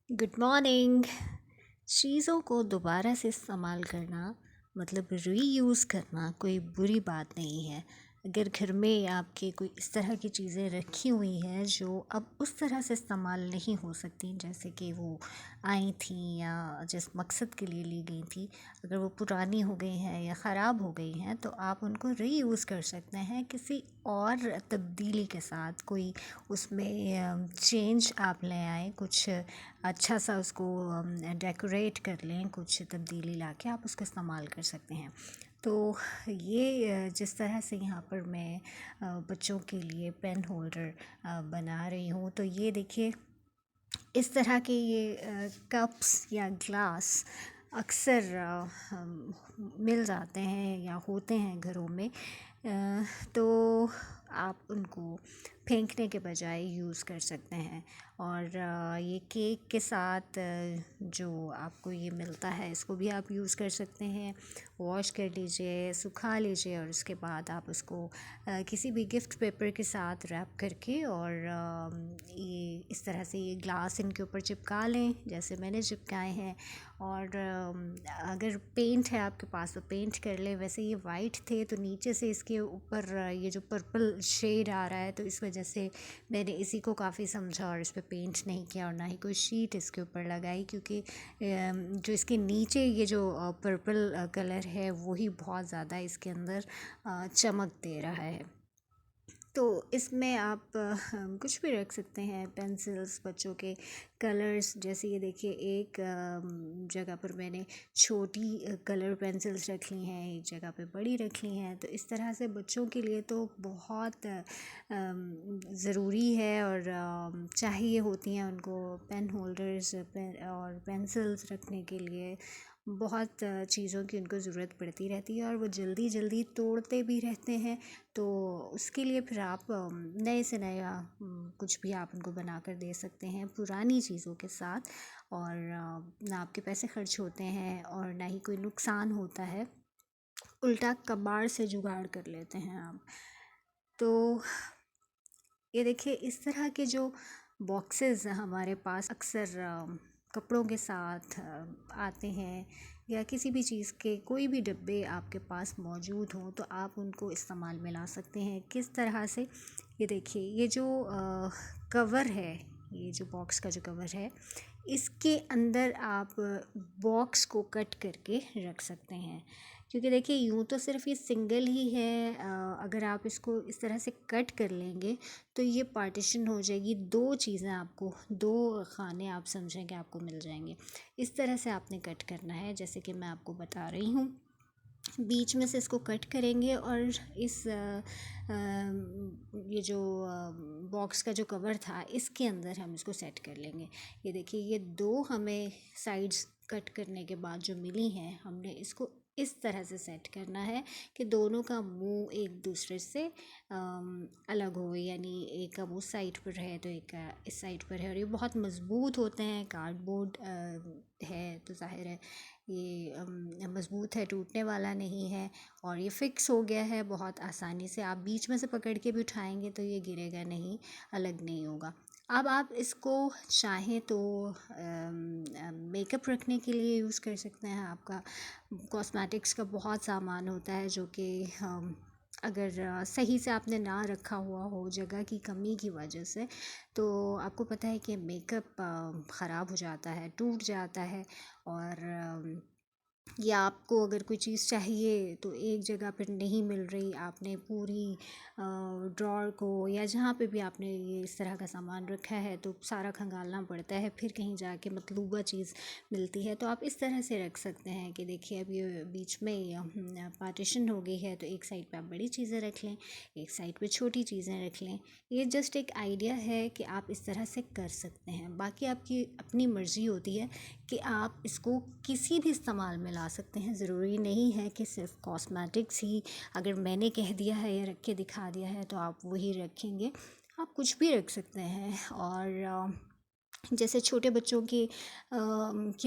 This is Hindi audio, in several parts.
Good morning. चीज़ों को दोबारा से इस्तेमाल करना मतलब रीयूज़ करना कोई बुरी बात नहीं है। अगर घर में आपके कोई इस तरह की चीज़ें रखी हुई हैं जो अब उस तरह से इस्तेमाल नहीं हो सकती, जैसे कि वो आई थी या जिस मकसद के लिए ली गई थी, अगर वो पुरानी हो गई हैं या ख़राब हो गई हैं तो आप उनको रीयूज़ कर सकते हैं किसी और तब्दीली के साथ। कोई उसमें चेंज आप ले आएँ, कुछ अच्छा सा उसको डेकोरेट कर लें, कुछ तब्दीली लाके आप उसको इस्तेमाल कर सकते हैं। तो ये जिस तरह से यहाँ पर मैं बच्चों के लिए पेन होल्डर बना रही हूँ, तो ये देखिए इस तरह के ये कप्स या ग्लास अक्सर मिल जाते हैं या होते हैं घरों में। तो आप उनको फेंकने के बजाय यूज़ कर सकते हैं। और ये केक के साथ जो आपको ये मिलता है इसको भी आप यूज़ कर सकते हैं। वॉश कर लीजिए, सुखा लीजिए और उसके बाद आप उसको किसी भी गिफ्ट पेपर के साथ रैप करके और ये इस तरह से ये ग्लास इनके ऊपर चिपका लें जैसे मैंने चिपकाए हैं। और अगर पेंट है आपके पास तो पेंट कर लें। वैसे ये वाइट थे तो नीचे से इसके ऊपर ये जो पर्पल शेड आ रहा है, तो इस वजह से मैंने इसी को काफ़ी समझा और इस पे पेंट नहीं किया और ना ही कोई शीट इसके ऊपर लगाई, क्योंकि जो इसके नीचे ये जो पर्पल कलर है वो ही बहुत ज़्यादा इसके अंदर चमक दे रहा है। तो इसमें आप कुछ भी रख सकते हैं, पेंसिल्स, बच्चों के कलर्स। जैसे ये देखिए एक जगह पर मैंने छोटी कलर पेंसिल्स रख ली हैं, एक जगह पे बड़ी रख ली हैं। तो इस तरह से बच्चों के लिए तो बहुत ज़रूरी है और चाहिए होती हैं उनको पेन होल्डर्स और पेंसिल्स रखने के लिए। बहुत चीज़ों की उनको ज़रूरत पड़ती रहती है और वो जल्दी जल्दी तोड़ते भी रहते हैं। तो उसके लिए फिर आप नए से नया कुछ भी आप उनको बना कर दे सकते हैं पुरानी चीज़ों के साथ। और ना आपके पैसे खर्च होते हैं और ना ही कोई नुकसान होता है, उल्टा कबाड़ से जुगाड़ कर लेते हैं आप। तो ये देखिए इस तरह के जो बॉक्सेस हमारे पास अक्सर कपड़ों के साथ आते हैं, या किसी भी चीज़ के कोई भी डब्बे आपके पास मौजूद हों तो आप उनको इस्तेमाल में ला सकते हैं। किस तरह से, ये देखिए ये जो कवर है, ये जो बॉक्स का जो कवर है, इसके अंदर आप बॉक्स को कट करके रख सकते हैं। क्योंकि देखिए यूँ तो सिर्फ ये सिंगल ही है, अगर आप इसको इस तरह से कट कर लेंगे तो ये पार्टीशन हो जाएगी। दो चीज़ें आपको, दो खाने आप समझें कि आपको मिल जाएंगे। इस तरह से आपने कट करना है जैसे कि मैं आपको बता रही हूँ। बीच में से इसको कट करेंगे और इस ये जो बॉक्स का जो कवर था इसके अंदर हम इसको सेट कर लेंगे। ये देखिए ये दो हमें साइड्स कट करने के बाद जो मिली हैं, हमने इसको इस तरह से सेट करना है कि दोनों का मुंह एक दूसरे से अलग हो, यानी एक का मुंह साइड पर है तो एक का इस साइड पर है। और ये बहुत मज़बूत होते हैं, कार्डबोर्ड है तो जाहिर है ये मज़बूत है, टूटने वाला नहीं है और ये फ़िक्स हो गया है बहुत आसानी से। आप बीच में से पकड़ के भी उठाएंगे तो ये गिरेगा नहीं, अलग नहीं होगा। अब आप इसको चाहें तो मेकअप रखने के लिए यूज़ कर सकते हैं। आपका कॉस्मेटिक्स का बहुत सामान होता है जो कि अगर सही से आपने ना रखा हुआ हो जगह की कमी की वजह से, तो आपको पता है कि मेकअप ख़राब हो जाता है, टूट जाता है। और या आपको अगर कोई चीज़ चाहिए तो एक जगह पर नहीं मिल रही, आपने पूरी ड्रॉर को या जहाँ पे भी आपने ये इस तरह का सामान रखा है तो सारा खंगालना पड़ता है, फिर कहीं जाके मतलूबा चीज़ मिलती है। तो आप इस तरह से रख सकते हैं कि देखिए अब ये बीच में पार्टीशन हो गई है तो एक साइड पे आप बड़ी चीज़ें रख लें, एक साइड पे छोटी चीज़ें रख लें। ये जस्ट एक आइडिया है कि आप इस तरह से कर सकते हैं। बाकी आपकी अपनी मर्ज़ी होती है कि आप इसको किसी भी इस्तेमाल में ला सकते हैं। ज़रूरी नहीं है कि सिर्फ कॉस्मेटिक्स ही, अगर मैंने कह दिया है या रख के दिखा दिया है तो आप वही रखेंगे। आप कुछ भी रख सकते हैं। और जैसे छोटे बच्चों की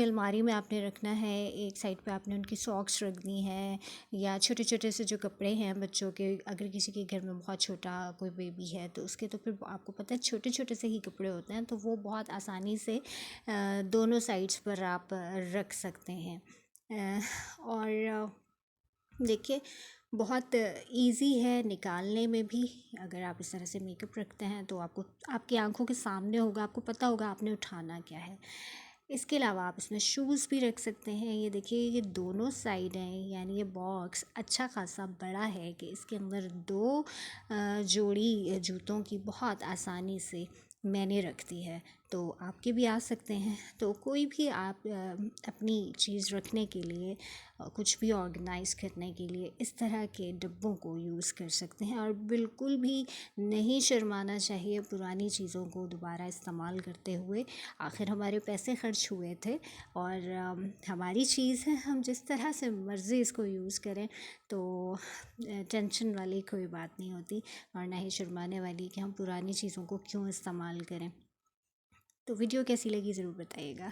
अलमारी में आपने रखना है, एक साइड पे आपने उनकी सॉक्स रख दी हैं, या छोटे छोटे से जो कपड़े हैं बच्चों के, अगर किसी के घर में बहुत छोटा कोई बेबी है तो उसके तो फिर आपको पता है छोटे छोटे से ही कपड़े होते हैं, तो वो बहुत आसानी से दोनों साइड्स पर आप रख सकते हैं। और देखिए, बहुत इजी है निकालने में भी। अगर आप इस तरह से मेकअप रखते हैं तो आपको आपकी आंखों के सामने होगा, आपको पता होगा आपने उठाना क्या है। इसके अलावा आप इसमें शूज़ भी रख सकते हैं। ये देखिए, ये दोनों साइड हैं, यानी ये बॉक्स अच्छा खासा बड़ा है कि इसके अंदर दो जोड़ी जूतों की बहुत आसानी से मैंने रख दी है। तो आपके भी आ सकते हैं। तो कोई भी आप अपनी चीज़ रखने के लिए, कुछ भी ऑर्गेनाइज़ करने के लिए इस तरह के डिब्बों को यूज़ कर सकते हैं। और बिल्कुल भी नहीं शर्माना चाहिए पुरानी चीज़ों को दोबारा इस्तेमाल करते हुए। आखिर हमारे पैसे खर्च हुए थे और हमारी चीज़ है, हम जिस तरह से मर्ज़ी इसको यूज़ करें। तो टेंशन वाली कोई बात नहीं होती, और ना ही शर्माने वाली कि हम पुरानी चीज़ों को क्यों इस्तेमाल करें। तो वीडियो कैसी लगी ज़रूर बताइएगा।